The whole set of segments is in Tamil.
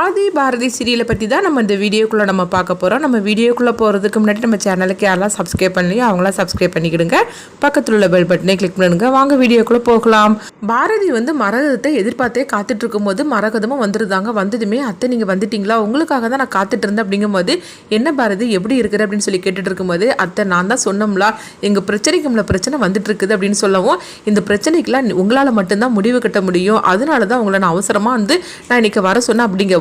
ஆதி பாரதி சீரியலை பற்றி தான் நம்ம இந்த வீடியோக்குள்ளே நம்ம பார்க்க போகிறோம். நம்ம வீடியோக்குள்ளே போகிறதுக்கு முன்னாடி நம்ம சேனலுக்கு யாரெல்லாம் சப்ஸ்கிரைப் பண்ணலையோ அவங்களாம் சப்ஸ்கிரைப் பண்ணிக்கிடுங்க. பக்கத்தில் உள்ள பெல் பட்டனை கிளிக் பண்ணுங்க. வாங்க வீடியோக்குள்ளே போகலாம். பாரதி மரகதத்தை எதிர்பார்த்தே காத்துட்டு இருக்கும்போது மரகதமும் வந்துருந்தாங்க. வந்ததுமே அத்தை நீங்கள் வந்துட்டீங்களா, உங்களுக்காக தான் நான் காத்துட்டு இருந்தேன் அப்படிங்கும்போது, என்ன பாரதி எப்படி இருக்கிற அப்படின்னு சொல்லி கேட்டுட்டு இருக்கும்போது, அத்தை நான் தான் சொன்னோம்ல எங்கள் பிரச்சனைக்கு பிரச்சனை வந்துட்டு இருக்குது அப்படின்னு சொல்லவும், இந்த பிரச்சனைக்கெல்லாம் உங்களால் மட்டும்தான் முடிவு கட்ட முடியும், அதனால தான் உங்களை நான் அவசரமாக நான் இன்னைக்கு வர சொன்னேன் அப்படிங்க.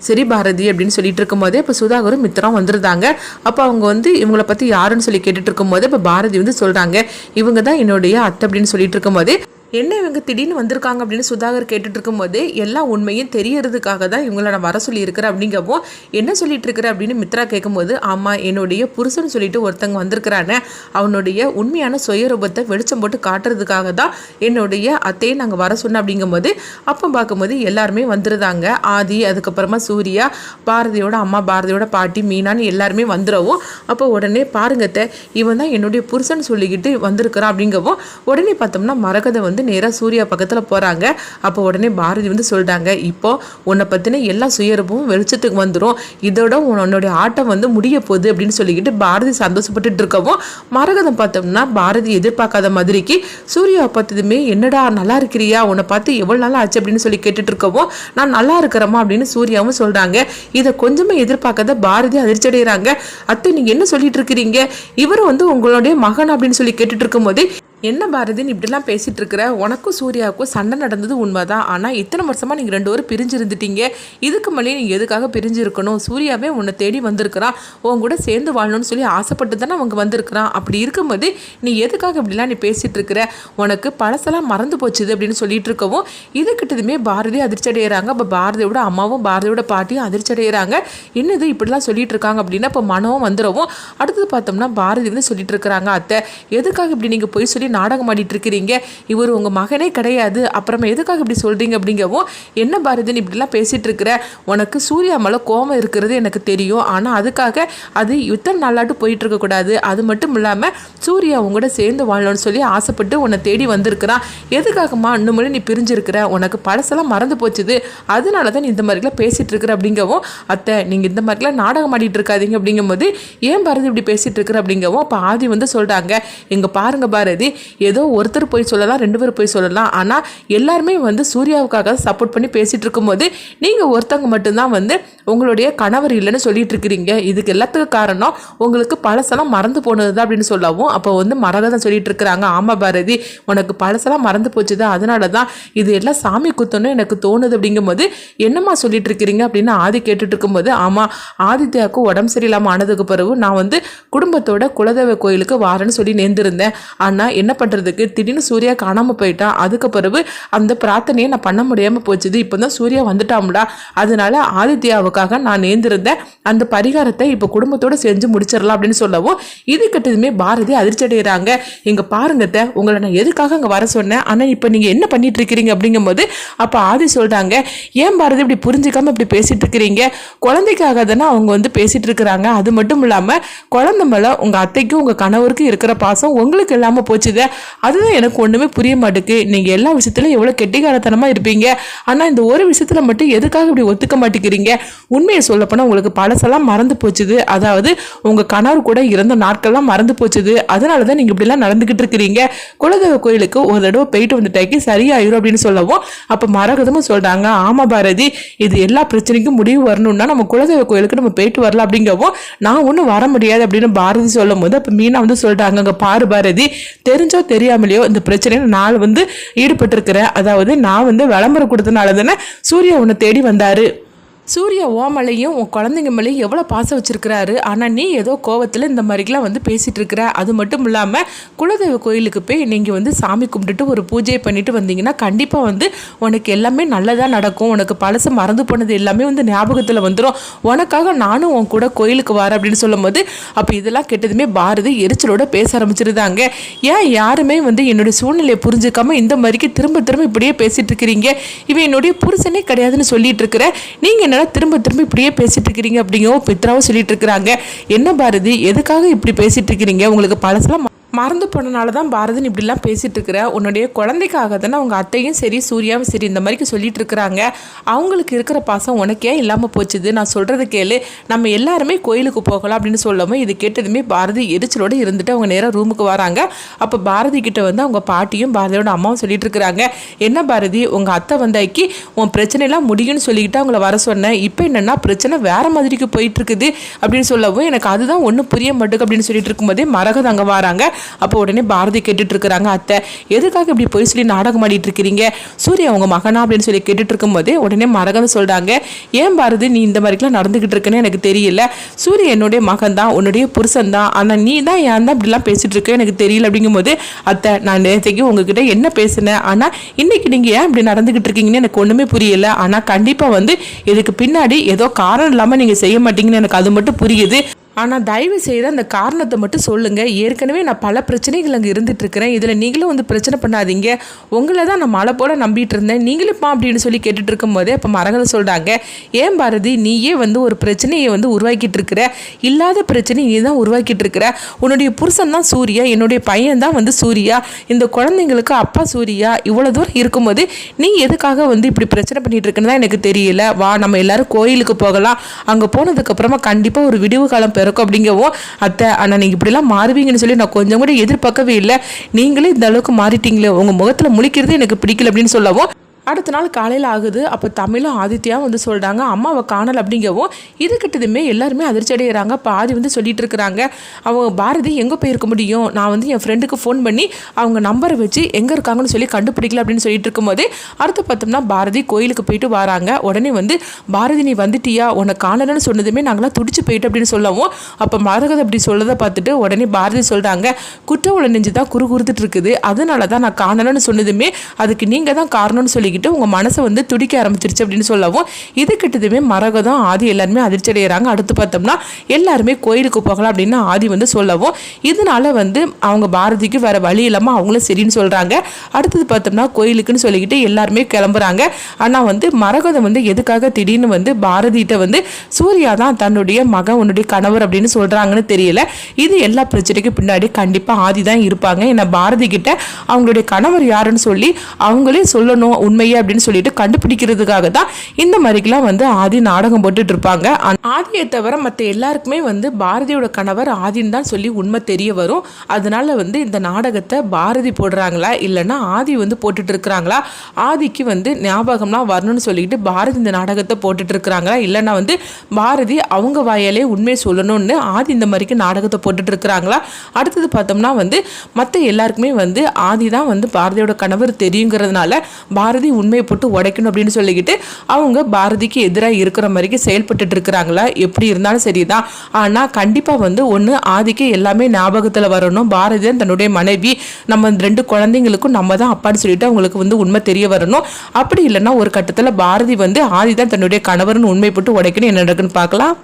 சரி பாரதி அப்படின்னு சொல்லிட்டு இருக்கும் போதே இப்ப சுதாகரும் மித்திரம் வந்துருந்தாங்க. அப்ப அவங்க இவங்களை பத்தி யாருன்னு சொல்லி கேட்டுட்டு இருக்கும் போது இப்ப பாரதி சொல்றாங்க, இவங்க தான் என்னுடைய அத்தை அப்படின்னு சொல்லிட்டு இருக்கும் போது, என்ன இவங்க திடீர்னு வந்திருக்காங்க அப்படின்னு சுதாகர் கேட்டுட்டு இருக்கும்போது, எல்லா உண்மையும் தெரியறதுக்காக தான் இவங்களை நான் வர சொல்லி இருக்கிறேன் அப்படிங்கப்போ, என்ன சொல்லிட்டு இருக்கிற அப்படின்னு மித்ரா கேட்கும்போது, ஆமா என்னுடைய புருஷன் சொல்லிட்டு ஒருத்தங்க வந்திருக்கிறானே, அவனுடைய உண்மையான சுயரூபத்தை வெளிச்சம் போட்டு காட்டுறதுக்காக தான் என்னுடைய அத்தையை நாங்கள் வர சொன்னோம் அப்படிங்கும்போது, அப்போ பார்க்கும்போது எல்லாருமே வந்துருந்தாங்க. ஆதி, அதுக்கப்புறமா சூர்யா, பாரதியோட அம்மா, பாரதியோட பாட்டி, மீனான்னு எல்லாருமே வந்துடவும், அப்போ உடனே பாருங்கத்தை இவன் தான் என்னுடைய புருஷன் சொல்லிக்கிட்டு வந்திருக்கிறான் அப்படிங்கப்போ, உடனே பார்த்தோம்னா மரகதை நேராக சூர்யா பக்கத்தில் போகிறாங்க. அப்போ உடனே பாரதி சொல்லிட்டாங்க, இப்போ உன்னை பற்றின எல்லா சுயரூபமும் வெளிச்சத்துக்கு வந்துடும், இதோட உன்னுடைய ஆட்டம் முடிய போகுது அப்படின்னு சொல்லிக்கிட்டு பாரதி சந்தோஷப்பட்டுட்டு இருக்கவும், மரகதம் பார்த்தோம்னா பாரதி எதிர்பார்க்காத மாதிரிக்கு சூர்யா பார்த்ததுமே, என்னடா நல்லா இருக்கிறியா, உன்னை பார்த்து எவ்வளோ நாள் ஆச்சு அப்படின்னு சொல்லி கேட்டுட்டு இருக்கவும், நான் நல்லா இருக்கிறேம்மா அப்படின்னு சூர்யாவும் சொல்கிறாங்க. இதை கொஞ்சமே எதிர்பார்க்காத பாரதி அதிர்ச்சி அடைகிறாங்க. அத்தை நீங்கள் என்ன சொல்லிட்டு இருக்கிறீங்க, இவரும் உங்களுடைய மகன் அப்படின்னு சொல்லி கேட்டுட்டு இருக்கும் போது, என்ன பாரதின்னு இப்படிலாம் பேசிகிட்டு இருக்கிற, உனக்கும் சூர்யாவுக்கும் சண்டை நடந்தது உண்மைதான், ஆனால் இத்தனை வருஷமாக நீங்கள் 2 பேரும் பிரிஞ்சு இருந்துட்டீங்க, இதுக்கு மேலே நீங்கள் எதுக்காக பிரிஞ்சு இருக்கணும், சூர்யாவே உன்னை தேடி வந்திருக்கிறான், உன் கூட சேர்ந்து வாழணும்னு சொல்லி ஆசைப்பட்டு தானே அவங்க வந்திருக்கிறான், அப்படி இருக்கும்போது நீ எதுக்காக இப்படிலாம் நீ பேசிகிட்டு இருக்கிற, உனக்கு பழசெல்லாம் மறந்து போச்சுது அப்படின்னு சொல்லிட்டு இருக்கவும், இதுக்கிட்டதுமே பாரதி அதிர்ச்சி அடைகிறாங்க. அப்போ பாரதியோட அம்மாவும் பாரதியோட பாட்டியும் அதிர்ச்சி அடைகிறாங்க. என்னது இப்படிலாம் சொல்லிட்டு இருக்காங்க அப்படின்னா, இப்போ மனமும் வந்துடவும், அடுத்தது பார்த்தோம்னா பாரதி சொல்லிட்டு இருக்கிறாங்க, அத்தை எதுக்காக இப்படி நீங்கள் போய் சொல்லி நாடகம் ஆடிட்டு இருக்கிறீங்க, இவர் உங்க மகனே கிடையாது, அப்புறமா எதுக்காக இப்படி சொல்றீங்க அப்படிங்கவும், என்ன பாரதின்னு இப்படிலாம் பேசிட்டு இருக்கிற, உனக்கு சூர்யா மேல கோபம் இருக்கிறது எனக்கு தெரியும், ஆனால் அதுக்காக அது இத்தனை நாளாட்டு போயிட்டு இருக்க கூடாது, அது மட்டும் இல்லாமல் சூர்யா உங்களோட சேர்ந்து வாழணும்னு சொல்லி ஆசைப்பட்டு உன்னை தேடி வந்திருக்கிறான், எதுக்காகமா இன்னும் நீ பிரிஞ்சிருக்கிற, உனக்கு பழசெல்லாம் மறந்து போச்சுது, அதனால தான் நீ இந்த மாதிரிலாம் பேசிட்டு இருக்கிற அப்படிங்கவும், அத்தை நீங்கள் இந்த மாதிரிலாம் நாடகம் ஆடிட்டு இருக்காதீங்க அப்படிங்கும்போது, ஏன் பாரதி இப்படி பேசிட்டு இருக்கிற அப்படிங்கவும், அப்போ ஆதி சொல்றாங்க, எங்க பாருங்க பாரதி, ஏதோ ஒருத்தர் போய் சொல்லலாம், 2 பேர் போய் சொல்லலாம், ஆனால் எல்லாருமே சூர்யாவுக்காக சப்போர்ட் பண்ணி பேசிட்டு இருக்கும்போது, நீங்கள் ஒருத்தவங்க மட்டும்தான் உங்களுடைய கணவர் இல்லைன்னு சொல்லிட்டு இருக்கிறீங்க, இதுக்கு எல்லாத்துக்கும் காரணம் உங்களுக்கு பழசெல்லாம் மறந்து போனது தான் அப்படின்னு சொல்லவும், அப்போ மரகதம் சொல்லிட்டு இருக்கிறாங்க, ஆமா பாரதி உனக்கு பழசெல்லாம் மறந்து போச்சுது, அதனால தான் இது எல்லாம் சாமி குத்தணும்னு எனக்கு தோணுது அப்படிங்கும்போது, என்னம்மா சொல்லிட்டு இருக்கிறீங்க அப்படின்னு ஆதி கேட்டுட்டு இருக்கும்போது, ஆமா ஆதித்யாவுக்கு உடம்பு சரியில்லாமல் ஆனதுக்கு பிறகு நான் குடும்பத்தோட குலதெய்வ கோயிலுக்கு வாரேன்னு சொல்லி நேர்ந்திருந்தேன், ஆனால் என்ன பண்ணுறதுக்கு திடீர்னு சூர்யா காணாமல் போயிட்டான், அதுக்கு பிறகு அந்த பிரார்த்தனையை நான் பண்ண முடியாமல் போச்சுது, இப்போ தான் சூர்யா வந்துட்டாம்டா, அதனால ஆதித்யாவுக்காக நான் நேர்ந்திருந்தேன், அந்த பரிகாரத்தை இப்போ குடும்பத்தோடு செஞ்சு முடிச்சிடலாம் அப்படின்னு சொல்லவும், இது கிட்டதுமே பாரதி அதிர்ச்சி அடைகிறாங்க. இங்கே பாருங்கத்த, உங்களை நான் எதுக்காக அங்கே வர சொன்னேன், ஆனால் இப்போ நீங்கள் என்ன பண்ணிட்டு இருக்கிறீங்க அப்படிங்கும்போது, அப்போ ஆதி சொல்கிறாங்க, ஏன் பாரதி இப்படி புரிஞ்சிக்காமல் இப்படி பேசிட்டு இருக்கிறீங்க, குழந்தைக்காக தானே அவங்க பேசிட்டு இருக்கிறாங்க, அது மட்டும் இல்லாமல் குழந்தை மேலே உங்கள் அத்தைக்கும் உங்கள் கணவருக்கும் இருக்கிற பாசம் உங்களுக்கு இல்லாமல் போச்சுது, அதுதான் எனக்கு ஒன்றுமே புரிய மாட்டேக்கு, நீங்கள் எல்லா விஷயத்துலையும் எவ்வளோ கெட்டிக்காரத்தனமாக இருப்பீங்க, ஆனால் இந்த ஒரு விஷயத்தில் மட்டும் எதுக்காக இப்படி ஒத்துக்க மாட்டேங்கிறீங்க, உண்மையை சொல்லப்போனால் உங்களுக்கு பழசெல்லாம் மறந்து போச்சுது, அதாவது உங்கள் கணவர் கூட இறந்த நாட்கள்லாம் மறந்து போச்சுது, அதனால தான் நீங்கள் இப்படிலாம் நடந்துக்கிட்டு இருக்கிறீங்க, குலதெய்வ கோயிலுக்கு ஒரு தடவை போயிட்டு வந்துட்டாக்கி சரியாயிரும் அப்படின்னு சொல்லவும், அப்போ மரகதமும் சொல்கிறாங்க, ஆமா பாரதி இது எல்லா பிரச்சனைக்கும் முடிவு வரணும்னா நம்ம குலதெய்வ கோயிலுக்கு நம்ம போயிட்டு வரலாம் அப்படிங்கவும், நான் ஒன்றும் வர முடியாது அப்படின்னு பாரதி சொல்லும் போது, அப்போ மீனா சொல்லிட்டாங்க, அங்கே பாரு பாரதி தெரிஞ்சோ தெரியாமலையோ இந்த பிரச்சனையில நான் ஈடுபட்டு இருக்கிறேன், அதாவது நான் விளம்பரம் கொடுத்தனால தானே சூர்யா உன்னை தேடி வந்தாரு, சூர்யா ஓ மேலேயும் உன் குழந்தைங்க மேலேயும் எவ்வளோ பாசம் வச்சிருக்கிறாரு, ஆனால் நீ ஏதோ கோவத்தில் இந்த மாதிரிலாம் பேசிகிட்டு இருக்கிற, அது மட்டும் இல்லாமல் குலதெய்வ கோயிலுக்கு போய் நீங்கள் சாமி கும்பிட்டுட்டு ஒரு பூஜை பண்ணிட்டு வந்தீங்கன்னா கண்டிப்பாக உனக்கு எல்லாமே நல்லதாக நடக்கும், உனக்கு பழசு மறந்து போனது எல்லாமே ஞாபகத்தில் வந்துடும், உனக்காக நானும் உன் கூட கோயிலுக்கு வரேன் அப்படின்னு சொல்லும் போது, அப்போ இதெல்லாம் கெட்டதுமே பாரதி எரிச்சலோட பேச ஆரம்பிச்சிருந்தாங்க. ஏன் யாருமே என்னுடைய சூழ்நிலையை புரிஞ்சுக்காம இந்த மாதிரிக்கு திரும்ப திரும்ப இப்படியே பேசிட்டு இருக்கிறீங்க, இவன் என்னுடைய புருஷனே கிடையாதுன்னு சொல்லிட்டு இருக்கிற, நீங்கள் என்ன திரும்ப திரும்ப இப்படியே பேசிட்டு இருக்கிறீங்க அப்படிங்கோ பித்ராவும் சொல்லிட்டு இருக்கிறாங்க. என்ன பாரதி எதுக்காக இப்படி பேசிட்டு இருக்கிறீங்க, உங்களுக்கு பழசெல்லாம் மறந்து போனனால தான் பாரதி இப்படிலாம் பேசிகிட்டு இருக்கிற, உன்னுடைய குழந்தைக்காக தானே அவங்க அத்தையும் சரி சூர்யாவும் சரி இந்த மாதிரிக்கு சொல்லிட்டு இருக்கிறாங்க. அவங்களுக்கு இருக்கிற பாசம் உனக்கே இல்லாமல் போச்சுது. நான் சொல்கிறது கேளு, நம்ம எல்லாருமே கோயிலுக்கு போகலாம் அப்படின்னு சொல்லவும் இது கேட்டதுமே பாரதி எரிச்சலோடு இருந்துட்டு அவங்க நேராக ரூமுக்கு வராங்க. அப்போ பாரதி கிட்ட வந்து அவங்க பாட்டியும் பாரதியோட அம்மாவும் சொல்லிட்டு இருக்கிறாங்க, என்ன பாரதி உங்கள் அத்தை வந்தாக்கி உன் பிரச்சனைலாம் முடியும்னு சொல்லிக்கிட்டு அவங்கள வர சொன்னேன், இப்போ என்னென்னா பிரச்சனை வேறு மாதிரிக்கு போயிட்டு இருக்குது அப்படின்னு சொல்லவும் எனக்கு அதுதான் ஒன்றும் புரிய மாட்டேங்குது அப்படின்னு சொல்லிட்டு இருக்கும்போதே மரகத அங்கே வராங்க. அப்போ உடனே பாரதி கேட்டுட்டு இருக்கிறாங்க, அத்தை எதுக்காக இப்படி போய் சொல்லி நாடகம் ஆடிட்டு இருக்கிறீங்க, சூர்யா அவங்க மகனா அப்படின்னு சொல்லி கேட்டுட்டு இருக்கும்போதே உடனே மரகதம் சொல்கிறாங்க, ஏன் பாரதி நீ இந்த மாதிரிலாம் நடந்துக்கிட்டு இருக்குன்னு எனக்கு தெரியல, சூர்யா என்னுடைய மகன் தான், உன்னுடைய புருஷன் தான், ஆனால் நீ தான் ஏன் தான் இப்படிலாம் பேசிட்டு இருக்க எனக்கு தெரியல அப்படிங்கும்போது, அத்தை நான் நேற்றுக்கு உங்ககிட்ட என்ன பேசினேன், ஆனால் இன்னைக்கு நீங்கள் ஏன் இப்படி நடந்துக்கிட்டு இருக்கீங்கன்னு எனக்கு ஒன்றுமே புரியல, ஆனால் கண்டிப்பாக வந்து இதுக்கு பின்னாடி ஏதோ காரணம் இல்லாமல் நீங்கள் செய்ய மாட்டீங்கன்னு எனக்கு அது மட்டும் புரியுது, ஆனால் தயவு செய்து அந்த காரணத்தை மட்டும் சொல்லுங்கள், ஏற்கனவே நான் பல பிரச்சனைகள் அங்கே இருந்துகிட்ருக்கிறேன், இதில் நீங்களும் வந்து பிரச்சனை பண்ணாதீங்க, உங்களை தான் நான் மழை போல நம்பிட்டு இருந்தேன், நீங்களும்ப்பா அப்படின்னு சொல்லி கேட்டுட்டு இருக்கும்போதே அப்போ மரகத சொல்கிறாங்க, ஏன் பாரதி நீயே வந்து ஒரு பிரச்சனையை வந்து உருவாக்கிட்டு இருக்கிற, இல்லாத பிரச்சனை நீ தான் உருவாக்கிட்டு இருக்கிற, உன்னுடைய புருஷன் தான் சூர்யா, என்னுடைய பையன் தான் வந்து சூர்யா, இந்த குழந்தைங்களுக்கு அப்பா சூர்யா, இவ்வளோ தூரம் இருக்கும்போது நீ எதுக்காக வந்து இப்படி பிரச்சனை பண்ணிட்டு இருக்குன்னு தான் எனக்கு தெரியல, வா நம்ம எல்லாரும் கோயிலுக்கு போகலாம், அங்கே போனதுக்கப்புறமா கண்டிப்பாக ஒரு விடிவு காலம் இருக்கும் அப்படிங்கவும், அத்தை ஆனால் நீங்கள் இப்படிலாம் மாறுவீங்கன்னு சொல்லி நான் கொஞ்சம் கூட எதிர்பார்க்கவே இல்லை, நீங்களே இந்த அளவுக்கு மாறிட்டீங்களே, உங்கள் முகத்தில் முழிக்கிறது எனக்கு பிடிக்கல அப்படின்னு சொல்லவும், அடுத்த நாள் காலையில் ஆகுது. அப்போ தமிழும் ஆதித்யாவும் வந்து சொல்கிறாங்க, அம்மாவை காணல் அப்படிங்கவும், இது கிட்டதுமே எல்லாருமே அதிர்ச்சி அடைகிறாங்க. பாதி வந்து சொல்லிட்டு இருக்கிறாங்க, அவங்க பாரதி எங்கே போயிருக்க முடியும், நான் வந்து என் ஃப்ரெண்டுக்கு ஃபோன் பண்ணி அவங்க நம்பரை வச்சு எங்கே இருக்காங்கன்னு சொல்லி கண்டுபிடிக்கல அப்படின்னு சொல்லிட்டு இருக்கும்போதே அடுத்து பார்த்தோம்னா பாரதி கோயிலுக்கு போயிட்டு வராங்க. உடனே வந்து பாரதி நீ வந்துட்டியா, உன்னை காணலன்னு சொன்னதுமே நாங்களாம் துடிச்சு போயிட்டு அப்படின்னு சொல்லவும், அப்போ மரகதை அப்படி சொல்லதை பார்த்துட்டு உடனே பாரதி சொல்கிறாங்க, குற்ற உள்ள நெஞ்சு தான் குறுகுறுத்துட்டு இருக்குது, அதனால தான் நான் காணலன்னு சொன்னதுமே அதுக்கு நீங்கள் தான் காரணம்னு சொல்லி உங்க மனசை வந்து துடிக்க ஆரம்பிச்சிருச்சு அப்படின்னு சொல்லவும், இது கிட்டதுமே மரகதம் ஆதி எல்லாருமே அதிர்ச்சி அடைகிறாங்க. அடுத்து பார்த்தோம்னா எல்லாருமே கோயிலுக்கு போகலாம் அப்படின்னு ஆதி வந்து சொல்லவும், இதனால வந்து அவங்க பாரதிக்கு வேற வழி இல்லாமல் அவங்களும் சரின்னு சொல்றாங்க. அடுத்தது பார்த்தோம்னா கோயிலுக்குன்னு சொல்லிக்கிட்டு எல்லாருமே கிளம்புறாங்க. ஆனால் வந்து மரகதம் வந்து எதுக்காக திடீர்னு வந்து பாரதிட்ட வந்து சூர்யா தான் தன்னுடைய மகன் உன்னுடைய கணவர் அப்படின்னு சொல்றாங்கன்னு தெரியல. இது எல்லா பிரச்சனைக்கும் பின்னாடி கண்டிப்பா ஆதி தான் இருப்பாங்க. ஏன்னா பாரதி கிட்ட அவங்களுடைய கணவர் யாருன்னு சொல்லி அவங்களே சொல்லணும் உண்மை அப்படின்னு சொல்லிட்டு கண்டுபிடிக்கிறதுக்காக தான் இந்த மாதிரிக்கெல்லாம் வந்து ஆதி நாடகம் போட்டுட்டு இருப்பாங்க. ஆதியை தவிர மற்ற எல்லாருக்குமே வந்து பாரதியோட கணவர் ஆதின்னு தான் சொல்லி உண்மை தெரிய வரும். அதனால வந்து இந்த நாடகத்தை பாரதி போடுறாங்களா இல்லைன்னா ஆதி வந்து போட்டுட்டு இருக்கிறாங்களா, ஆதிக்கு வந்து ஞாபகம்லாம் வரணும்னு சொல்லிட்டு பாரதி இந்த நாடகத்தை போட்டுட்டு இருக்கிறாங்களா, இல்லைன்னா வந்து பாரதி அவங்க வாயாலே உண்மையை சொல்லணும்னு ஆதி இந்த மாதிரிக்கு நாடகத்தை போட்டுட்டு இருக்கிறாங்களா. அடுத்தது பார்த்தோம்னா வந்து மற்ற எல்லாருக்குமே வந்து ஆதி தான் வந்து பாரதியோட கணவர் தெரியுங்கிறதுனால பாரதி உண்மையை போட்டு உடைக்கணும் அப்படின்னு சொல்லிக்கிட்டு அவங்க பாரதிக்கு எதிராக இருக்கிற மாதிரி செயல்பட்டு இருக்கிறாங்களா. எப்படி இருந்தாலும் சரிதான், ஆனால் கண்டிப்பாக வந்து ஒன்று ஆதிக்கு எல்லாமே ஞாபகத்தில் வரணும், பாரதி தான் தன்னுடைய மனைவி, நம்ம 2 குழந்தைங்களுக்கும் நம்ம தான் அப்பான்னு சொல்லிட்டு அவங்களுக்கு வந்து உண்மை தெரிய வரணும். அப்படி இல்லைன்னா ஒரு கட்டத்தில் பாரதி வந்து ஆதி தான் தன்னுடைய கணவர்னு உண்மை போட்டு உடைக்கணும். என்ன நடக்குன்னு பார்க்கலாம்.